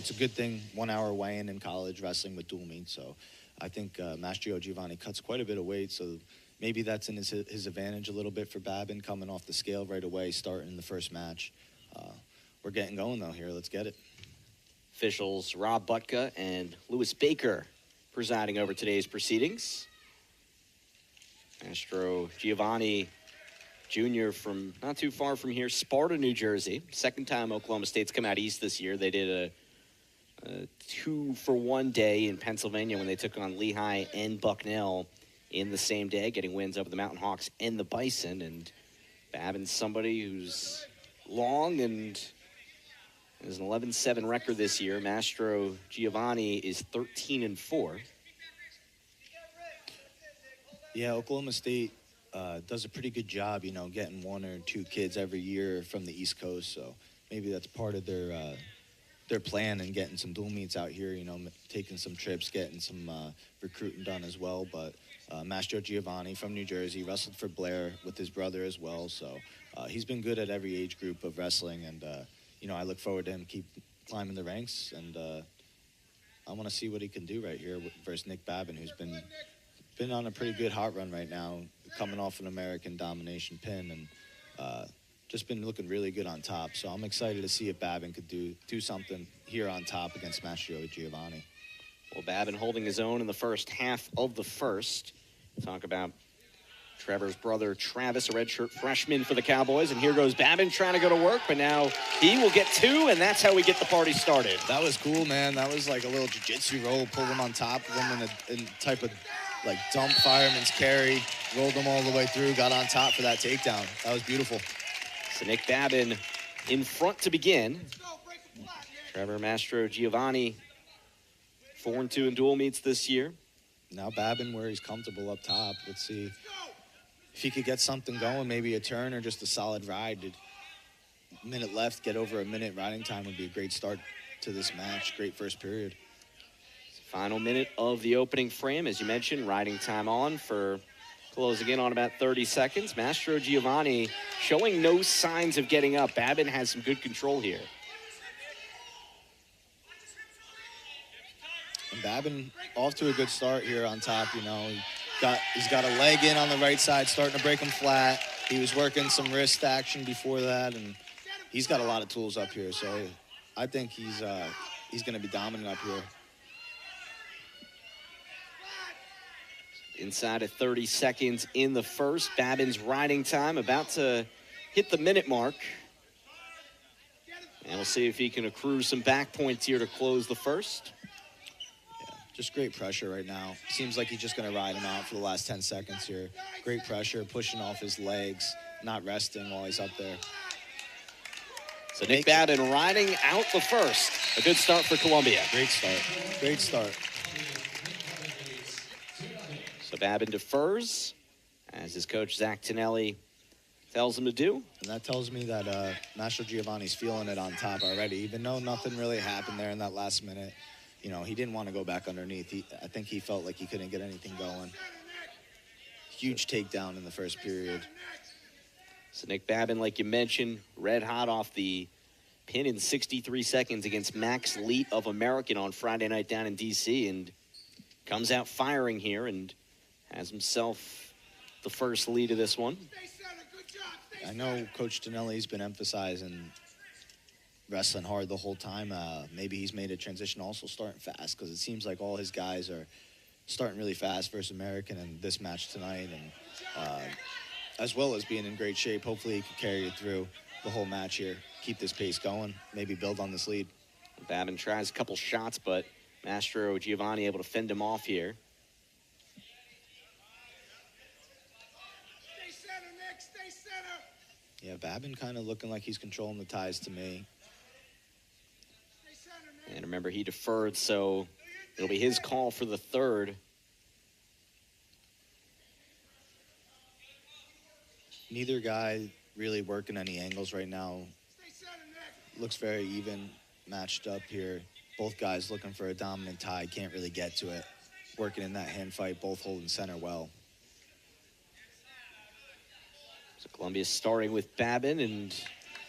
it's a good thing, 1 hour weigh-in in college wrestling with dual meets. So I think Mastrogiovani cuts quite a bit of weight. So maybe that's in his advantage a little bit for Babin, coming off the scale right away, starting the first match. We're getting going, though, here. Let's get it. Officials Rob Butka and Louis Baker presiding over today's proceedings. Mastrogiovani Jr. from not too far from here, Sparta, New Jersey. Second time Oklahoma State's come out east this year. They did a 2-for-1 day in Pennsylvania when they took on Lehigh and Bucknell in the same day, getting wins over the Mountain Hawks and the Bison. And Babin's somebody who's long and has an 11-7 record this year. Mastrogiovani is 13-4. Yeah, Oklahoma State does a pretty good job, getting 1 or 2 kids every year from the East Coast. So maybe that's part of their plan and getting some dual meets out here, taking some trips, getting some recruiting done as well. But Mastrogiovani from New Jersey wrestled for Blair with his brother as well. So he's been good at every age group of wrestling. And, I look forward to him keep climbing the ranks. And I want to see what he can do right here versus Nick Babin, who's been on a pretty good hot run right now, coming off an American domination pin, and just been looking really good on top. So I'm excited to see if Babin could do something here on top against Mastrogiovani. Well, Babin holding his own in the first half of the first. Talk about Trevor's brother, Travis, a redshirt freshman for the Cowboys. And here goes Babin trying to go to work, but now he will get 2, and that's how we get the party started. That was cool, man. That was like a little jiu-jitsu roll, pulled him on top of him in a type of like dump fireman's carry, rolled him all the way through, got on top for that takedown. That was beautiful. So Nick Babin in front to begin. Trevor Mastrogiovani, 4-2 in dual meets this year. Now Babin where he's comfortable up top. Let's see if he could get something going, maybe a turn or just a solid ride. A minute left, get over a minute riding time would be a great start to this match. Great first period. Final minute of the opening frame, as you mentioned, riding time on for closing in on about 30 seconds. Mastrogiovani showing no signs of getting up. Babin has some good control here. And Babin off to a good start here on top, He's got a leg in on the right side, starting to break him flat. He was working some wrist action before that, and he's got a lot of tools up here. So I think he's going to be dominant up here. Inside of 30 seconds in the first. Babin's riding time about to hit the minute mark. And we'll see if he can accrue some back points here to close the first. Yeah, just great pressure right now. Seems like he's just going to ride him out for the last 10 seconds here. Great pressure, pushing off his legs, not resting while he's up there. So Nick Babin riding out the first. A good start for Columbia. Great start. Great start. So Babin defers, as his coach, Zach Tonelli, tells him to do. And that tells me that Mastrogiovani's feeling it on top already, even though nothing really happened there in that last minute. He didn't want to go back underneath. I think he felt like he couldn't get anything going. Huge takedown in the first period. So Nick Babin, like you mentioned, red hot off the pin in 63 seconds against Max Leet of American on Friday night down in D.C. and comes out firing here and has himself the first lead of this one. I know Coach Tonelli's been emphasizing wrestling hard the whole time. Maybe he's made a transition also starting fast, because it seems like all his guys are starting really fast versus American in this match tonight, and as well as being in great shape. Hopefully he can carry it through the whole match here, keep this pace going, maybe build on this lead. Babin tries a couple shots, but Mastrogiovani able to fend him off here. Yeah, Babin kind of looking like he's controlling the ties to me. And remember, he deferred, so it'll be his call for the third. Neither guy really working any angles right now. Looks very even, matched up here. Both guys looking for a dominant tie, can't really get to it. Working in that hand fight, both holding center well. So Columbia starting with Babin and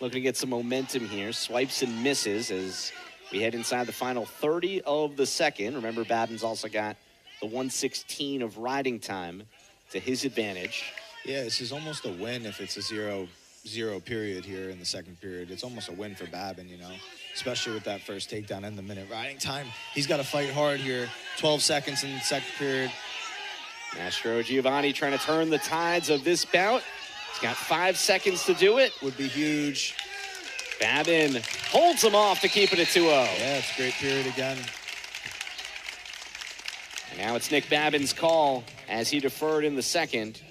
looking to get some momentum here. Swipes and misses as We head inside the final 30 of the second. Remember, Babin's also got the 1:16 of riding time to his advantage. Yeah, this is almost a win if it's a 0-0 period here in the second period. It's almost a win for Babin, you know, especially with that first takedown and the minute riding time. He's got to fight hard here. 12 seconds in the second period. Mastrogiovani trying to turn the tides of this bout. He's got 5 seconds to do it. Would be huge. Babin holds him off to keep it at 2-0. Yeah, it's a great period again. And now it's Nick Babin's call as he deferred in the second.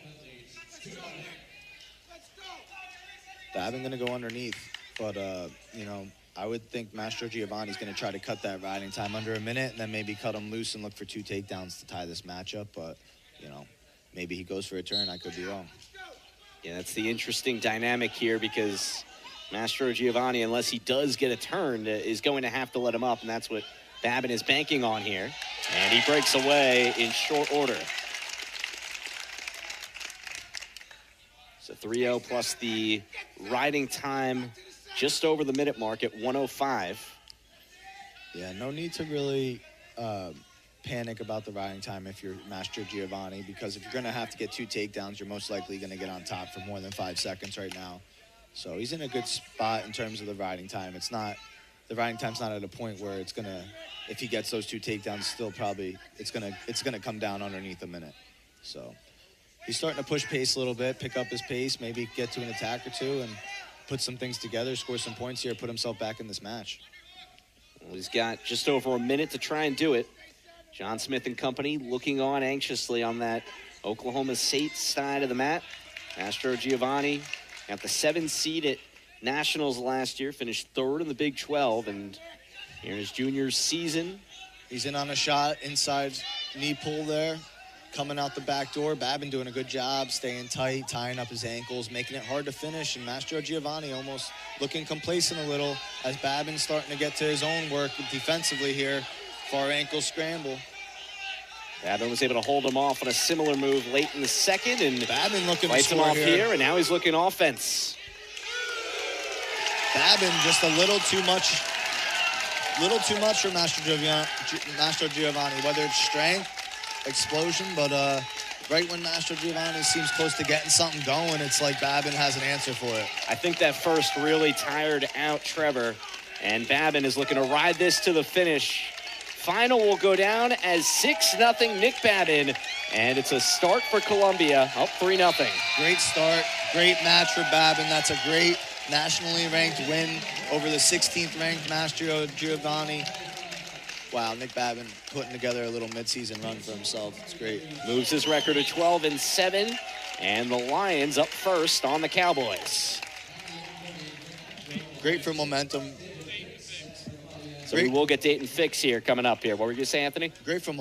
Babin going to go underneath, but, you know, I would think Mastrogiovani's going to try to cut that riding time under a minute and then maybe cut him loose and look for 2 takedowns to tie this matchup. But, you know, maybe he goes for a turn. I could be wrong. Yeah, that's the interesting dynamic here because Mastrogiovani, unless he does get a turn, is going to have to let him up, and that's what Babin is banking on here. And he breaks away in short order. So 3-0 plus the riding time just over the minute mark at 1:05. Yeah, no need to really panic about the riding time if you're Mastrogiovani, because if you're going to have to get 2 takedowns, you're most likely going to get on top for more than 5 seconds right now. So he's in a good spot in terms of the riding time. It's not, the riding time's not at a point where it's going to, if he gets those 2 takedowns, still probably, it's going to come down underneath a minute. So he's starting to push pace a little bit, pick up his pace, maybe get to an attack or 2 and put some things together, score some points here, put himself back in this match. Well, he's got just over a minute to try and do it. John Smith and company looking on anxiously on that Oklahoma State side of the mat. Mastrogiovani got the 7th seed at Nationals last year, finished 3rd in the Big 12, and here in his junior season. He's in on a shot, inside knee pull there, coming out the back door. Babin doing a good job, staying tight, tying up his ankles, making it hard to finish, and Mastrogiovani almost looking complacent a little as Babin's starting to get to his own work defensively here. Far ankle scramble. Babin was able to hold him off on a similar move late in the second, and Babin looking to fights him score off here, and now he's looking offense. Babin just a little too much for Mastrogiovani, whether it's strength, explosion, but right when Mastrogiovani seems close to getting something going, it's like Babin has an answer for it. I think that first really tired out Trevor, and Babin is looking to ride this to the finish. Final will go down as 6-0 Nick Babin, and it's a start for Columbia, up 3-0. Great start, great match for Babin. That's a great nationally ranked win over the 16th ranked Mastrogiovani. Wow, Nick Babin putting together a little midseason run for himself. It's great. Moves his record to 12-7, and the Lions up first on the Cowboys. Great for momentum. So we will get Dayton Fix here coming up here. What were you going to say, Anthony? Great for